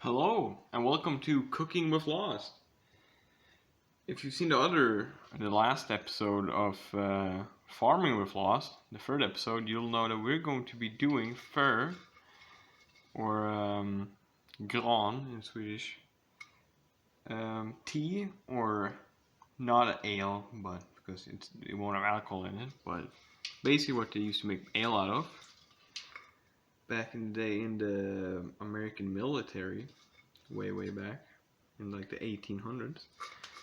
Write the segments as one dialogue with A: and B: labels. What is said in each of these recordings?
A: Hello and welcome to Cooking with LoSt. If you've seen the last episode of Farming with LoSt, the third episode, you'll know that we're going to be doing fur, or gran in Swedish, tea, or not ale, but because it won't have alcohol in it, but basically what they used to make ale out of back in the day in the American military. Way back in like the 1800s.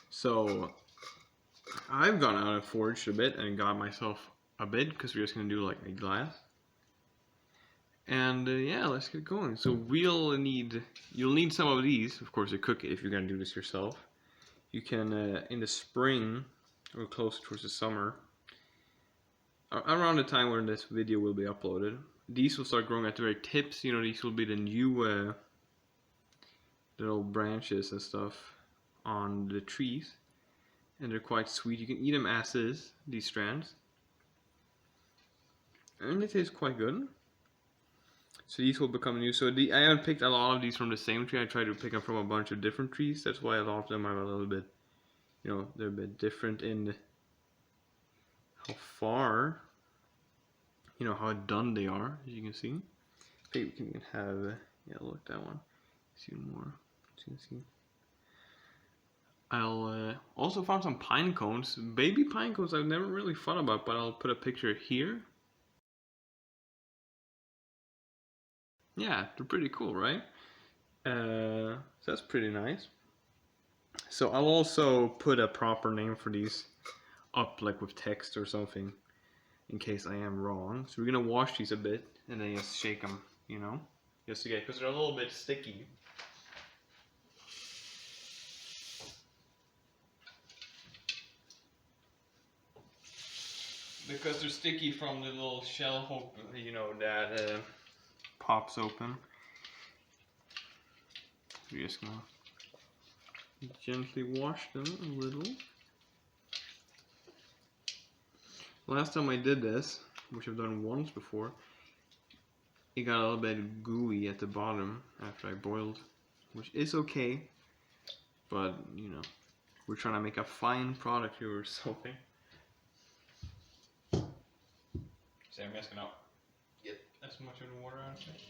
A: So I've gone out and foraged a bit and got myself a bit because we're just gonna do like a glass. And yeah, let's get going. So you'll need some of these, of course, to cook it if you're gonna do this yourself. You can in the spring or close towards the summer, around the time when this video will be uploaded, these will start growing at the very tips. You know, these will be the new little branches and stuff on the trees, and they're quite sweet. You can eat them as is, these strands, and they taste quite good. So these will become new. So I haven't picked a lot of these from the same tree. I tried to pick them from a bunch of different trees. That's why a lot of them are a little bit, they're a bit different in how far, how done they are, as you can see. Maybe we can have, look, that one. See more. See. I'll also found some pine cones, baby pine cones I've never really thought about, but I'll put a picture here. Yeah, they're pretty cool, right? So that's pretty nice. So I'll also put a proper name for these up, like with text or something, in case I am wrong. So we're gonna wash these a bit and then just shake them, just to get, because they're a little bit sticky. Because they're sticky from the little shell hope, that pops open. We're just gonna gently wash them a little. Last time I did this, which I've done once before, it got a little bit gooey at the bottom after I boiled, which is okay, but we're trying to make a fine product here or something. So I'm just gonna get as much of the water out of it.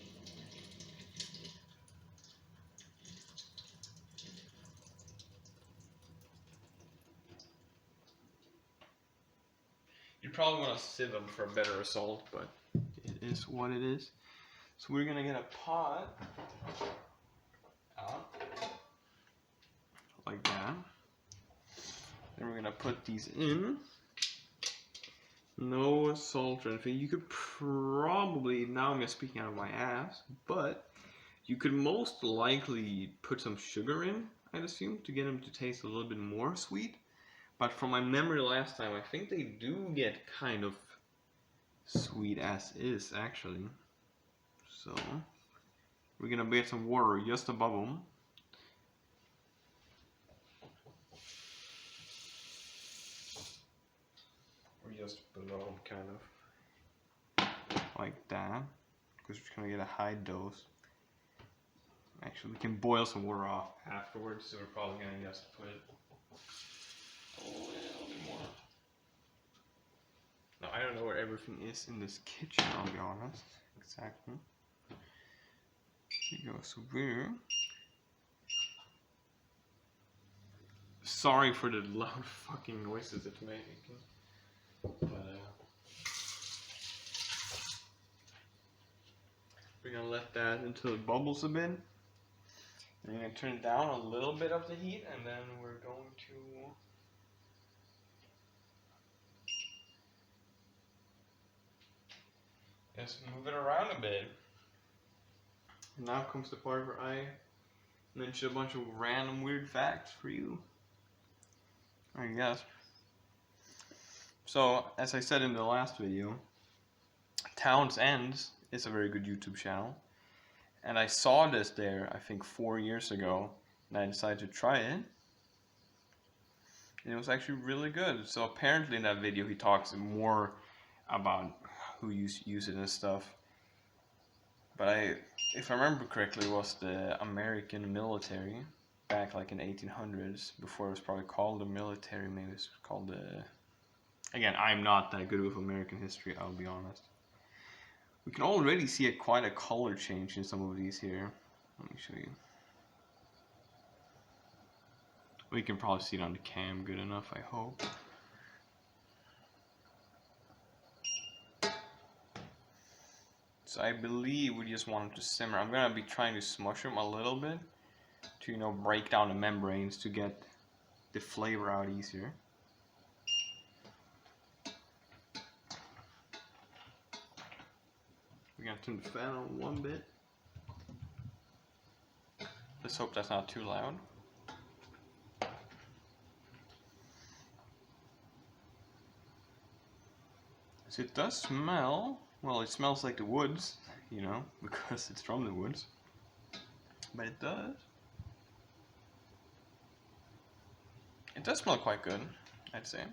A: You probably want to sieve them for a better result, but it is what it is. So we're gonna get a pot out like that. Then we're gonna put these in. No salt or anything. You could probably, now I'm just speaking out of my ass, but you could most likely put some sugar in, I'd assume, to get them to taste a little bit more sweet. But from my memory last time, I think they do get kind of sweet as is, actually. So we're gonna get some water just above them. Or just below, kind of. Like that. Because we're gonna get a high dose. Actually, we can boil some water off afterwards, so we're probably gonna just put a little bit more. Now, I don't know where everything is in this kitchen, I'll be honest. Exactly. Here you go. So we're... Sorry for the loud fucking noises it's making. But, we're gonna let that until it bubbles a bit. And we're gonna turn down a little bit of the heat, and then we're going to just move it around a bit. And now comes the part where I mention a bunch of random weird facts for you, I guess. So, as I said in the last video, Towns Ends is a very good YouTube channel. And I saw this there, I think 4 years ago, and I decided to try it. And it was actually really good. So apparently in that video he talks more about who use it and stuff. But if I remember correctly, it was the American military back like in 1800s, before it was probably called the military. Maybe it's called the. Again, I'm not that good with American history, I'll be honest. We can already see quite a color change in some of these here. Let me show you. We can probably see it on the cam good enough, I hope. So I believe we just want them to simmer. I'm gonna be trying to smush them a little bit to, you know, break down the membranes to get the flavor out easier. We're gonna turn the fan on one bit. Let's hope that's not too loud. So it does smell, well, it smells like the woods, you know, because it's from the woods. But it does smell quite good, I'd say.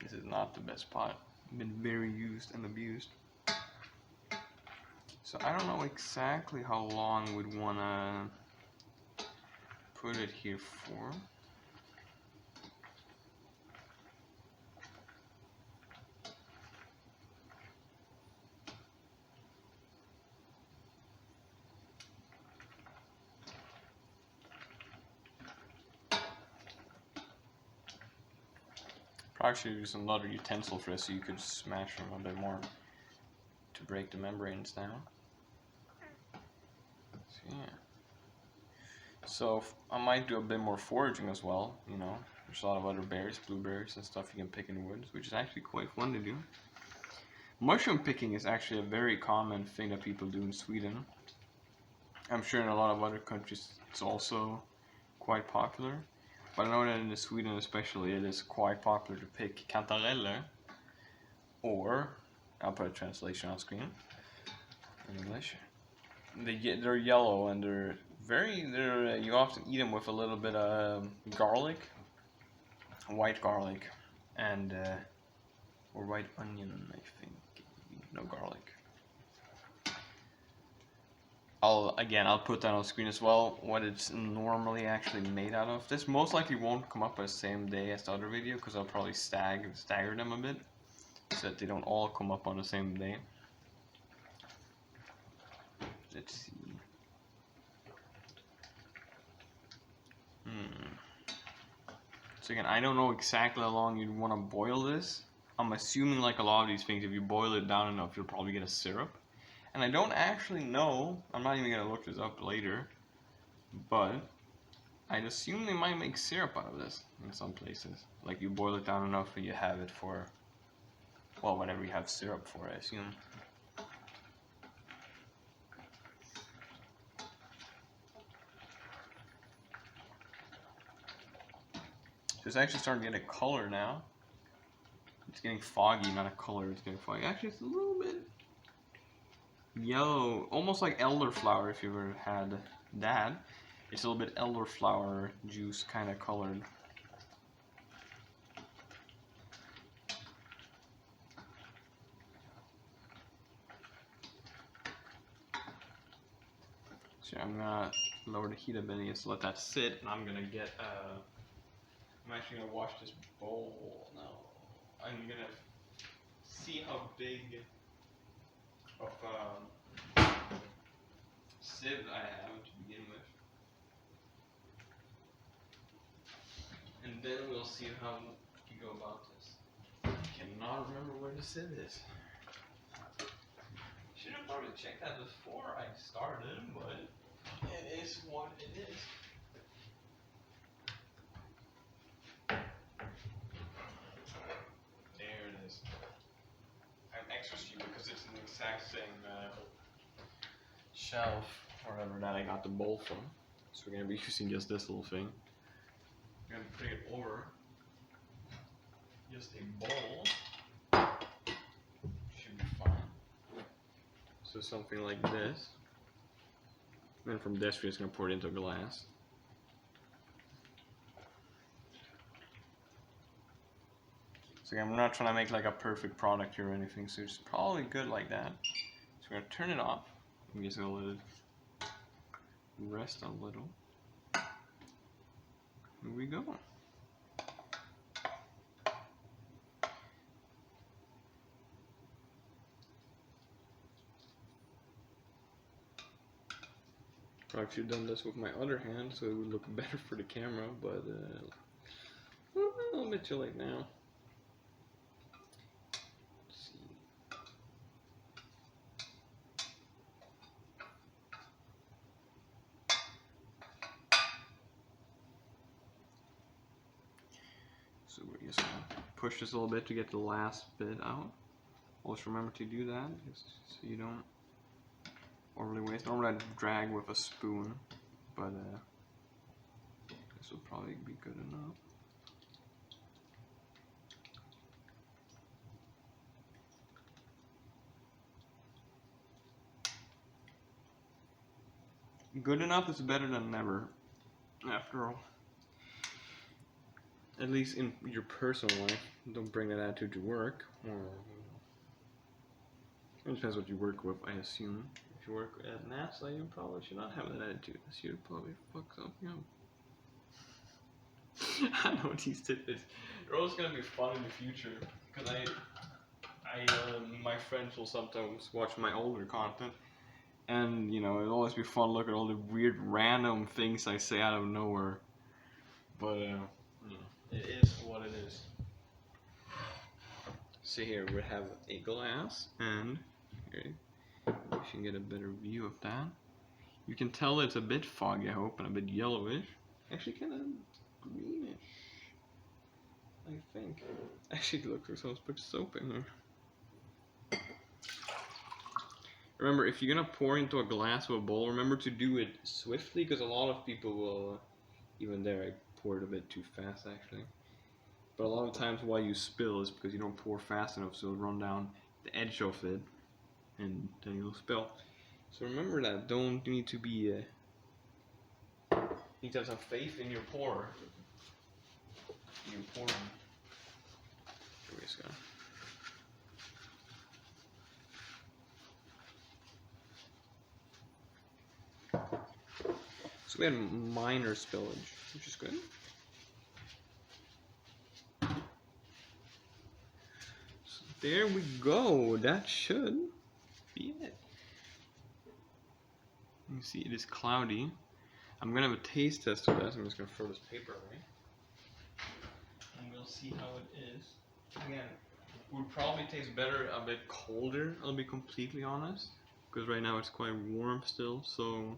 A: This is not the best pot. Been very used and abused. So I don't know exactly how long we'd wanna put it here for. Probably should use another utensil for this so you could smash them a bit more to break the membranes down. So yeah. So I might do a bit more foraging as well, you know. There's a lot of other berries, blueberries and stuff you can pick in the woods, which is actually quite fun to do. Mushroom picking is actually a very common thing that people do in Sweden. I'm sure in a lot of other countries it's also quite popular. But I know that in Sweden especially it is quite popular to pick kantareller, or, I'll put a translation on screen in English. They're yellow and you often eat them with a little bit of garlic, white garlic, and or white onion, I think. No garlic. I'll put that on screen as well, what it's normally actually made out of. This most likely won't come up the same day as the other video, because I'll probably stagger them a bit, so that they don't all come up on the same day. Let's see. So again, I don't know exactly how long you'd want to boil this. I'm assuming, like a lot of these things, if you boil it down enough, you'll probably get a syrup. And I don't actually know, I'm not even going to look this up later, but I'd assume they might make syrup out of this in some places. Like you boil it down enough and you have it for, well, whatever you have syrup for, I assume. So it's actually starting to get a color now. It's getting foggy, not a color, it's getting foggy. Actually, it's a little bit yellow, almost like elderflower if you ever had that. It's a little bit elderflower juice kind of colored. So I'm gonna lower the heat a bit and just let that sit, and I'm gonna get I'm actually gonna wash this bowl now. I'm gonna see how big of sieve I have to begin with, and then we'll see how we go about this. I cannot remember where the sieve is. Should have probably checked that before I started, but it is what it is. There it is. I'm extra stupid because it's in the exact same shelf or whatever that I got the bowl from. So we're gonna be using just this little thing. I'm gonna bring it over just a bowl. Should be fine. So something like this. And then from this we're just gonna pour it into a glass. So again, I'm not trying to make like a perfect product here or anything, so it's probably good like that. So we're gonna turn it off. I'm just gonna let it rest a little. Here we go. Probably should have done this with my other hand so it would look better for the camera, but I'll admit you like now. Let's see. So we're just gonna push this a little bit to get the last bit out. Always remember to do that, just so you don't overly waste. Normally I'd drag with a spoon, but this will probably be good enough. Good enough is better than never, after all. At least in your personal life. Don't bring that attitude to work. Or, it depends what you work with, I assume. If you work at NASA, you probably should not have that attitude. You'd probably fuck something up. I know these tidbits. They're always gonna be fun in the future. Because my friends will sometimes watch my older content. And, you know, it'll always be fun to look at all the weird random things I say out of nowhere. But, it is what it is. So here we have a glass, and here we can get a better view of that. You can tell it's a bit foggy, I hope, and a bit yellowish. Actually, kind of greenish, I think. Actually, look, there's so much soap in there. Remember, if you're gonna pour into a glass or a bowl, remember to do it swiftly, because a lot of people will, even there, I poured a bit too fast, actually. But a lot of times why you spill is because you don't pour fast enough, so it'll run down the edge of it, and then you'll spill. So remember that. You need to be, you need to have some faith in your pour. You're pouring. Here we go. So we had minor spillage, which is good. So there we go. That should be it. You see, it is cloudy. I'm gonna have a taste test of this. I'm just gonna throw this paper away, and we'll see how it is. Again, it would probably taste better a bit colder. I'll be completely honest, because right now it's quite warm still. So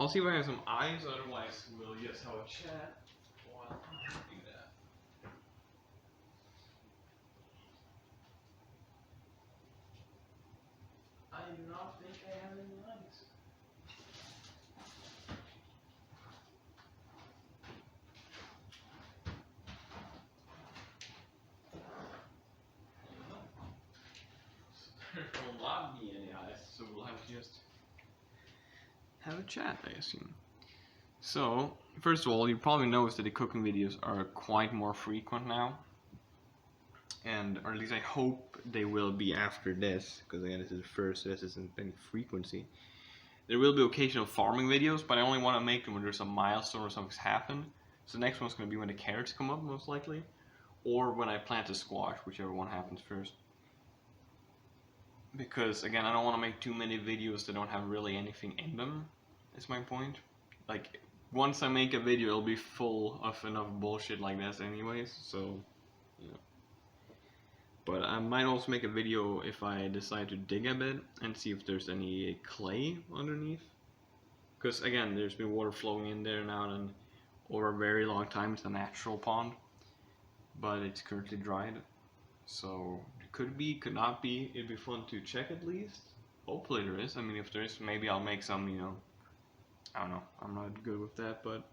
A: I'll see if I have some eyes. Otherwise, we'll just have a chat while I do that. I do not think I have any eyes. There will not be any eyes, so we'll have to just have a chat, I assume. So, first of all, you probably noticed that the cooking videos are quite more frequent now. And, or at least I hope they will be after this, because again, this is the first, so this isn't any frequency. There will be occasional farming videos, but I only want to make them when there's a milestone or something's happened. So the next one's going to be when the carrots come up, most likely. Or when I plant the squash, whichever one happens first. Because, again, I don't want to make too many videos that don't have really anything in them, is my point. Like, once I make a video, it'll be full of enough bullshit like this anyways, so, you know. But I might also make a video if I decide to dig a bit and see if there's any clay underneath. Because, again, there's been water flowing in there now, and over a very long time it's a natural pond. But it's currently dried. So, it could be, could not be. It'd be fun to check at least. Hopefully there is. I mean, if there is, maybe I'll make some, you know, I don't know. I'm not good with that, but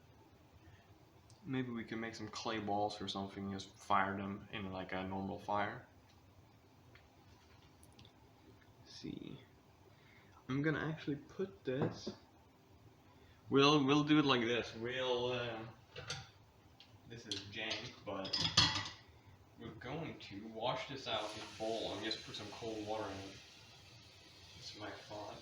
A: maybe we can make some clay balls or something, just fire them in like a normal fire. Let's see. I'm gonna actually put this. We'll do it like this. This is jank, but we're going to wash this out in a bowl and just put some cold water in it. That's my thought.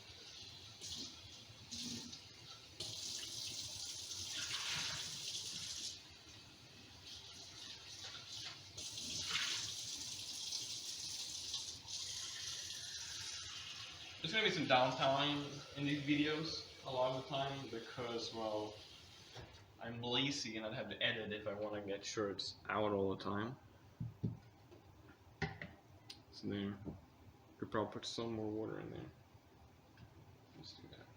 A: There's gonna be some downtime in these videos a lot of the time because, well, I'm lazy and I'd have to edit if I want to get sure it's out all the time. So there. Could probably put some more water in there. Let's do that.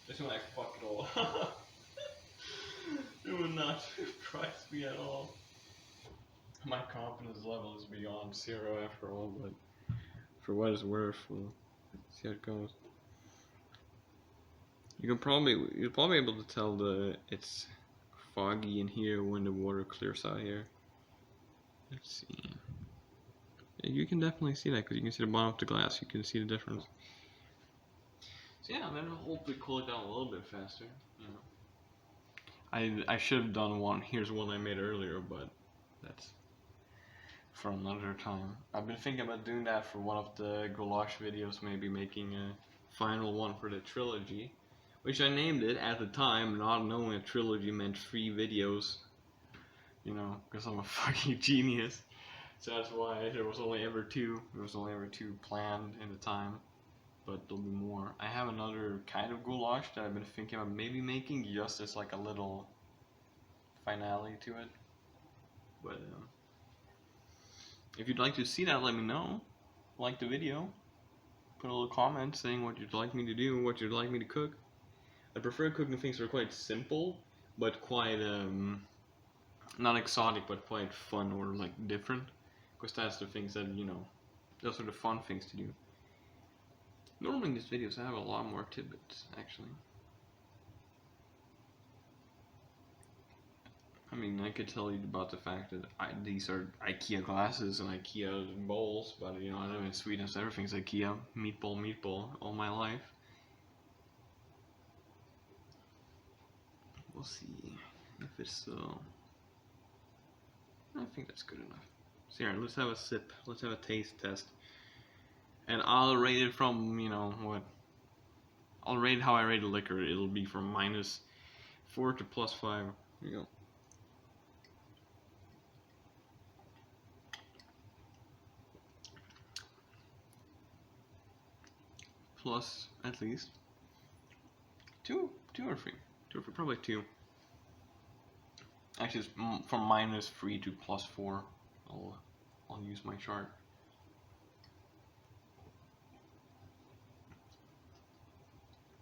A: This one I fuck it all up. It would not surprise me at all. My confidence level is beyond zero after all, but for what it's worth, we'll see how it goes. You'll probably be able to tell it's foggy in here when the water clears out here. Let's see. Yeah, you can definitely see that because you can see the bottom of the glass. You can see the difference. So yeah, then I'll hopefully cool it down a little bit faster. You know. I should have done one. Here's one I made earlier, but that's for another time. I've been thinking about doing that for one of the LoSt videos, maybe making a final one for the trilogy, which I named it at the time, not knowing a trilogy meant 3 videos, you know, because I'm a fucking genius. So that's why there was only ever 2. There was only ever 2 planned in the time, but there'll be more. I have another kind of LoSt that I've been thinking about maybe making just as like a little finale to it, but if you'd like to see that, let me know. Like the video. Put a little comment saying what you'd like me to do, what you'd like me to cook. I prefer cooking things that are quite simple, but quite, not exotic, but quite fun or like different. Because that's the things that, you know, those are the fun things to do. Normally in these videos I have a lot more tidbits, actually. I mean, I could tell you about the fact that these are IKEA glasses and IKEA bowls, but you know, I live in Sweden, so everything's IKEA. Meatball, all my life. We'll see if it's I think that's good enough. So here, let's have a sip. Let's have a taste test. And I'll rate it from, you know, what? I'll rate how I rate a liquor. It'll be from -4 to +5. Here you go. Plus at least 2 or 3, probably 2. Actually, it's from -3 to +4. I'll use my chart.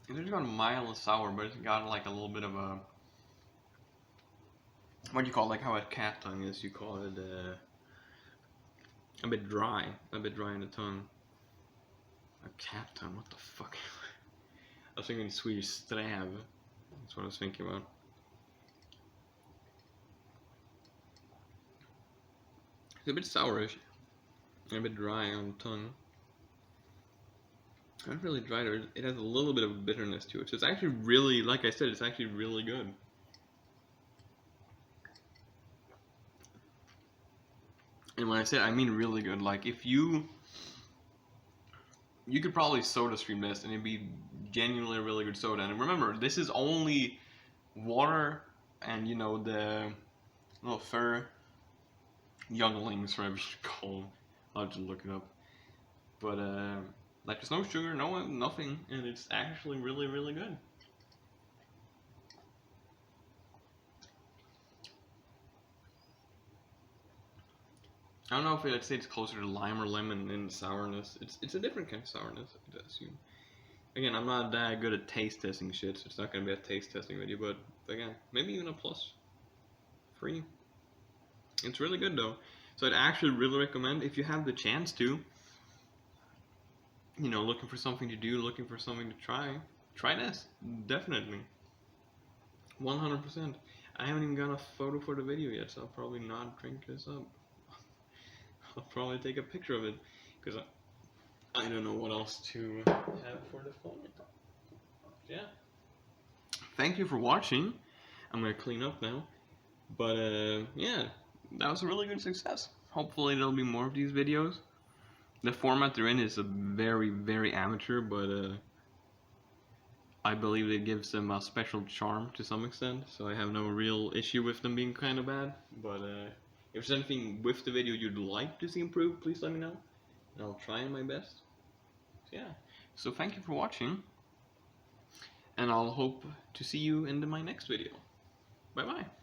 A: It's got a mild sour, but it's got like a little bit of a, what do you call it, like how a cat tongue is? You call it a bit dry in the tongue. A cat tongue, what the fuck? I was thinking Swedish sträv. That's what I was thinking about. It's a bit sourish and a bit dry on the tongue. Not really dry, it has a little bit of bitterness to it. So it's actually really, like I said, it's actually really good. And when I say I mean really good, like if you could probably soda stream this and it'd be genuinely a really good soda. And remember, this is only water and, you know, the little fur younglings, whatever you call them. I'll have to look it up. But like there's no sugar, nothing, and it's actually really, really good. I don't know if I'd say it's closer to lime or lemon in sourness. It's a different kind of sourness, I assume. Again, I'm not that good at taste testing shit, so it's not gonna be a taste testing video. But again, maybe even a +3. It's really good though. So I'd actually really recommend, if you have the chance to, you know, looking for something to do, looking for something to try this. Definitely. 100%. I haven't even got a photo for the video yet, so I'll probably not drink this up. I'll probably take a picture of it, because I don't know what else to have for the phone. Yeah. thank you for watching. I'm gonna clean up now. But yeah, that was a really good success. Hopefully there'll be more of these videos. The format they're in is a very, very amateur, but I believe it gives them a special charm to some extent, so I have no real issue with them being kind of bad. But if there's anything with the video you'd like to see improved, please let me know, and I'll try my best. So, yeah, so thank you for watching, and I'll hope to see you in my next video. Bye bye.